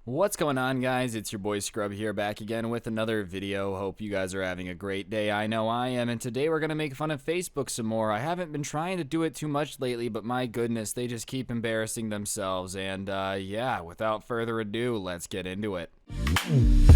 What's going on, guys? It's your boy Scrub here, back again with another video. Hope you guys are having a great day. I know I am, and today we're gonna make fun of Facebook some more. I haven't been trying to do it too much lately, but my goodness, they just keep embarrassing themselves. And yeah, without further ado, let's get into it.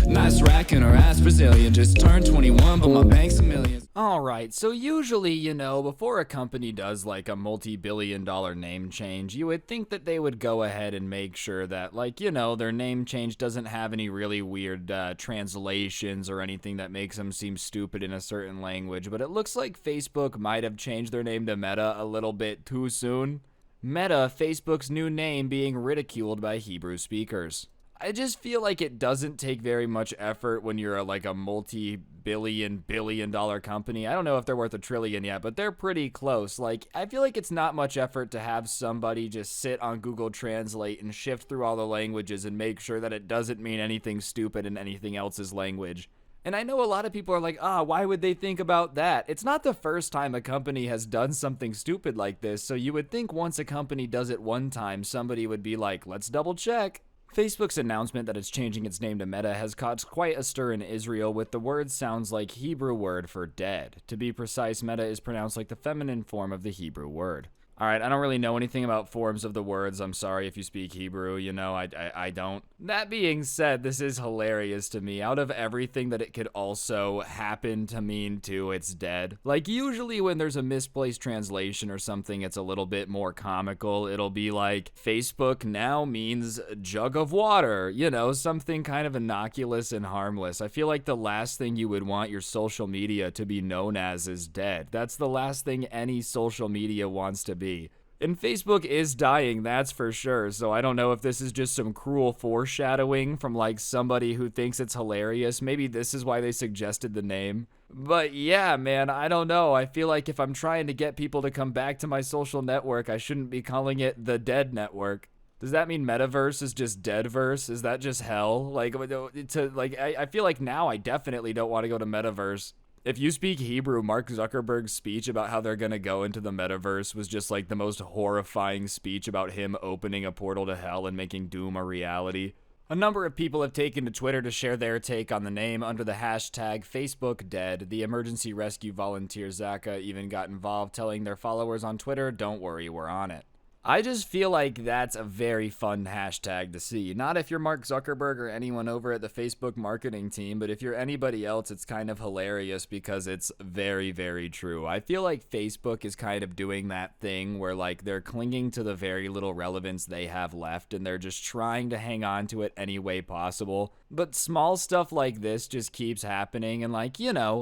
Nice rack and her ass Brazilian. Just turned 21, but my bank's a million. Alright, so usually, before a company does like a multi-billion-dollar name change, you would think that they would go ahead and make sure that, their name change doesn't have any really weird translations or anything that makes them seem stupid in a certain language. But it looks like Facebook might have changed their name to Meta a little bit too soon. Meta, Facebook's new name, being ridiculed by Hebrew speakers. I just feel like it doesn't take very much effort when you're a multi-billion-dollar company. I don't know if they're worth a trillion yet, but they're pretty close. I feel like it's not much effort to have somebody just sit on Google Translate and shift through all the languages and make sure that it doesn't mean anything stupid in anything else's language. And I know a lot of people are like, why would they think about that? It's not the first time a company has done something stupid like this, so you would think once a company does it one time, somebody would be like, let's double check. Facebook's announcement that it's changing its name to Meta has caused quite a stir in Israel, with the word sounds like Hebrew word for dead. To be precise, Meta is pronounced like the feminine form of the Hebrew word. Alright, I don't really know anything about forms of the words. I'm sorry if you speak Hebrew, I don't. That being said, this is hilarious to me. Out of everything that it could also happen to mean too, it's dead. Usually when there's a misplaced translation or something, it's a little bit more comical. It'll be like, Facebook now means jug of water, something kind of innocuous and harmless. I feel like the last thing you would want your social media to be known as is dead. That's the last thing any social media wants to be. And Facebook is dying, that's for sure, so I don't know if this is just some cruel foreshadowing from somebody who thinks it's hilarious. Maybe this is why they suggested the name. But yeah, man, I don't know. I feel like if I'm trying to get people to come back to my social network, I shouldn't be calling it the Dead Network. Does that mean Metaverse is just Deadverse? Is that just hell? I feel like now I definitely don't want to go to Metaverse. If you speak Hebrew, Mark Zuckerberg's speech about how they're gonna go into the metaverse was just the most horrifying speech about him opening a portal to hell and making doom a reality. A number of people have taken to Twitter to share their take on the name under the hashtag FacebookDead. The emergency rescue volunteer Zaka even got involved, telling their followers on Twitter, "Don't worry, we're on it." I just feel like that's a very fun hashtag to see. Not if you're Mark Zuckerberg or anyone over at the Facebook marketing team, but if you're anybody else, it's kind of hilarious because it's very, very true. I feel like Facebook is kind of doing that thing where they're clinging to the very little relevance they have left and they're just trying to hang on to it any way possible. But small stuff like this just keeps happening and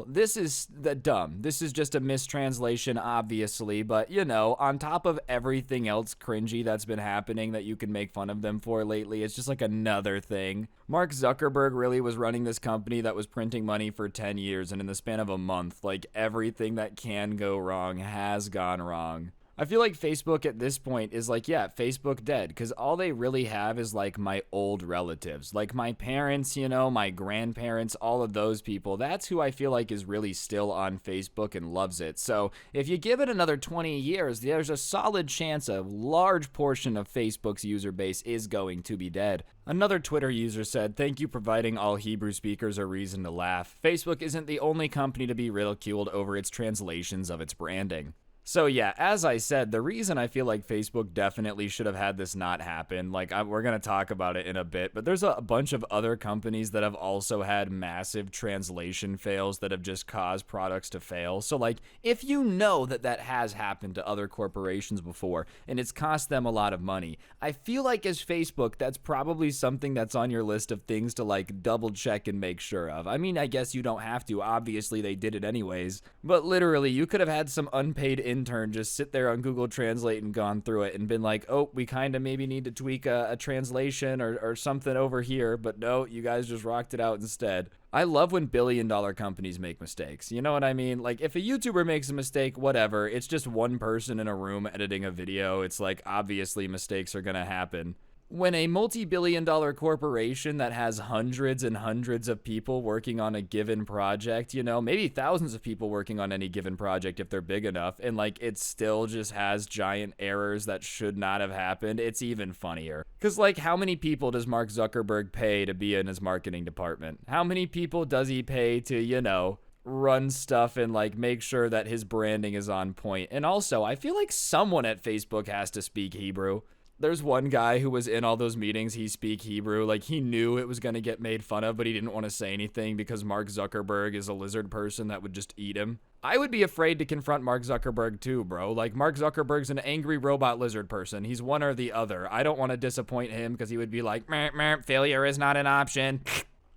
this is dumb. This is just a mistranslation, obviously, but on top of everything else cringy that's been happening that you can make fun of them for lately, it's just another thing. Mark Zuckerberg really was running this company that was printing money for 10 years, and in the span of a month, everything that can go wrong has gone wrong. I feel like Facebook at this point is Facebook dead, because all they really have is my old relatives, my parents, my grandparents, all of those people. That's who I feel like is really still on Facebook and loves it. So if you give it another 20 years, there's a solid chance a large portion of Facebook's user base is going to be dead. Another Twitter user said, "Thank you providing all Hebrew speakers a reason to laugh. Facebook isn't the only company to be ridiculed over its translations of its branding." So yeah, as I said, the reason I feel like Facebook definitely should have had this not happen, we're going to talk about it in a bit, but there's a bunch of other companies that have also had massive translation fails that have just caused products to fail. So if you know that that has happened to other corporations before and it's cost them a lot of money, I feel like as Facebook, that's probably something that's on your list of things to double check and make sure of. I mean, I guess you don't have to. Obviously, they did it anyways, but literally, you could have had some unpaid intern just sit there on Google Translate and gone through it and been like, oh, we kind of maybe need to tweak a translation or something over here, but no, you guys just rocked it out instead. I love when billion-dollar companies make mistakes. You know what I mean? If a YouTuber makes a mistake, whatever. It's just one person in a room editing a video. It's obviously mistakes are gonna happen. When a multi-billion-dollar corporation that has hundreds and hundreds of people working on a given project, maybe thousands of people working on any given project if they're big enough, and like it still just has giant errors that should not have happened, it's even funnier. Because like, how many people does Mark Zuckerberg pay to be in his marketing department? How many people does he pay to, run stuff and like make sure that his branding is on point? And also, I feel like someone at Facebook has to speak Hebrew. There's one guy who was in all those meetings, he speak Hebrew, like he knew it was going to get made fun of, but he didn't want to say anything because Mark Zuckerberg is a lizard person that would just eat him. I would be afraid to confront Mark Zuckerberg too, bro. Like, Mark Zuckerberg's an angry robot lizard person. He's one or the other. I don't want to disappoint him because he would be like, meh, meh, failure is not an option.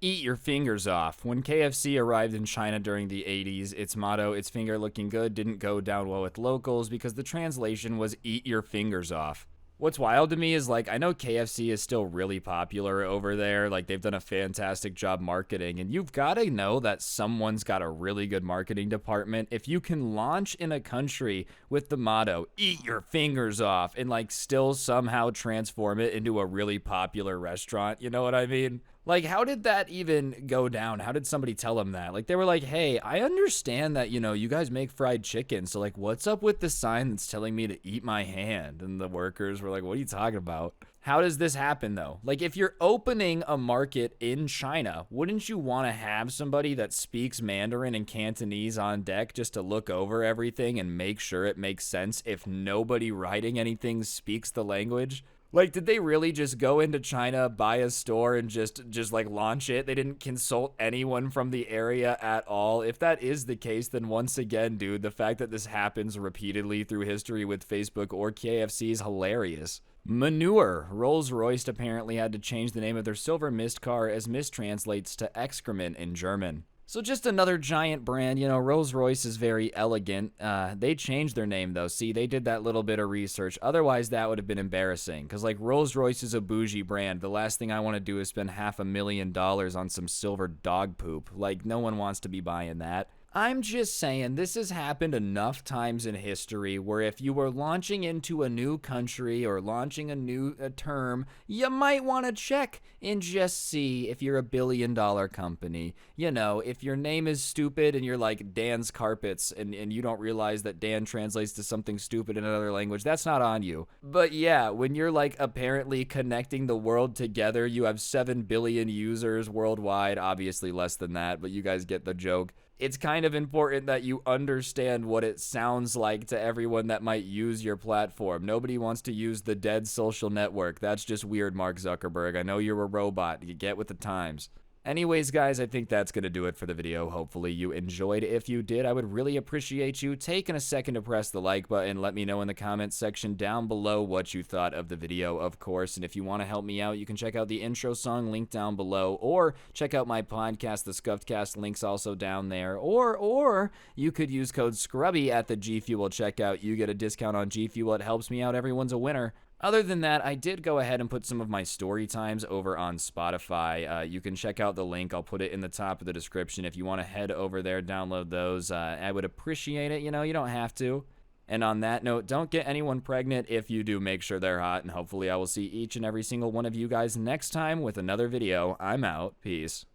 Eat your fingers off. When KFC arrived in China during the 80s, its motto, "Its finger looking good," didn't go down well with locals because the translation was "eat your fingers off." What's wild to me is, like, I know KFC is still really popular over there. Like, they've done a fantastic job marketing, and you've got to know that someone's got a really good marketing department. If you can launch in a country with the motto, "eat your fingers off," and, like, still somehow transform it into a really popular restaurant, you know what I mean? Like, how did that even go down? How did somebody tell them that? Like, they were like, hey, I understand that, you guys make fried chicken. So, like, what's up with the sign that's telling me to eat my hand? And the workers were like, what are you talking about? How does this happen, though? Like, if you're opening a market in China, wouldn't you want to have somebody that speaks Mandarin and Cantonese on deck just to look over everything and make sure it makes sense if nobody writing anything speaks the language? Like, did they really just go into China, buy a store, and just like launch it? They didn't consult anyone from the area at all? If that is the case, then once again, dude, the fact that this happens repeatedly through history with Facebook or KFC is hilarious. Manure. Rolls-Royce apparently had to change the name of their silver mist car as mistranslates to excrement in German. So just another giant brand, Rolls-Royce is very elegant. They changed their name though. See, they did that little bit of research. Otherwise, that would have been embarrassing. Because like Rolls-Royce is a bougie brand. The last thing I want to do is spend $500,000 on some silver dog poop. Like, no one wants to be buying that. I'm just saying, this has happened enough times in history where if you were launching into a new country or launching a new term, you might want to check and just see if you're a billion-dollar company. If your name is stupid and you're like Dan's Carpets and you don't realize that Dan translates to something stupid in another language, that's not on you. But yeah, when you're like apparently connecting the world together, you have 7 billion users worldwide, obviously less than that, but you guys get the joke. It's kind of important that you understand what it sounds like to everyone that might use your platform. Nobody wants to use the dead social network. That's just weird, Mark Zuckerberg. I know you're a robot. You get with the times. Anyways, guys, I think that's going to do it for the video. Hopefully you enjoyed. If you did, I would really appreciate you taking a second to press the like button. Let me know in the comments section down below what you thought of the video, of course. And if you want to help me out, you can check out the intro song link down below, or check out my podcast, The Scuffed Cast, links also down there. Or you could use code SCRUBBY at the G Fuel checkout. You get a discount on G Fuel. It helps me out. Everyone's a winner. Other than that, I did go ahead and put some of my story times over on Spotify. You can check out the link. I'll put it in the top of the description. If you want to head over there, download those. I would appreciate it. You don't have to. And on that note, don't get anyone pregnant. If you do, make sure they're hot. And hopefully I will see each and every single one of you guys next time with another video. I'm out. Peace.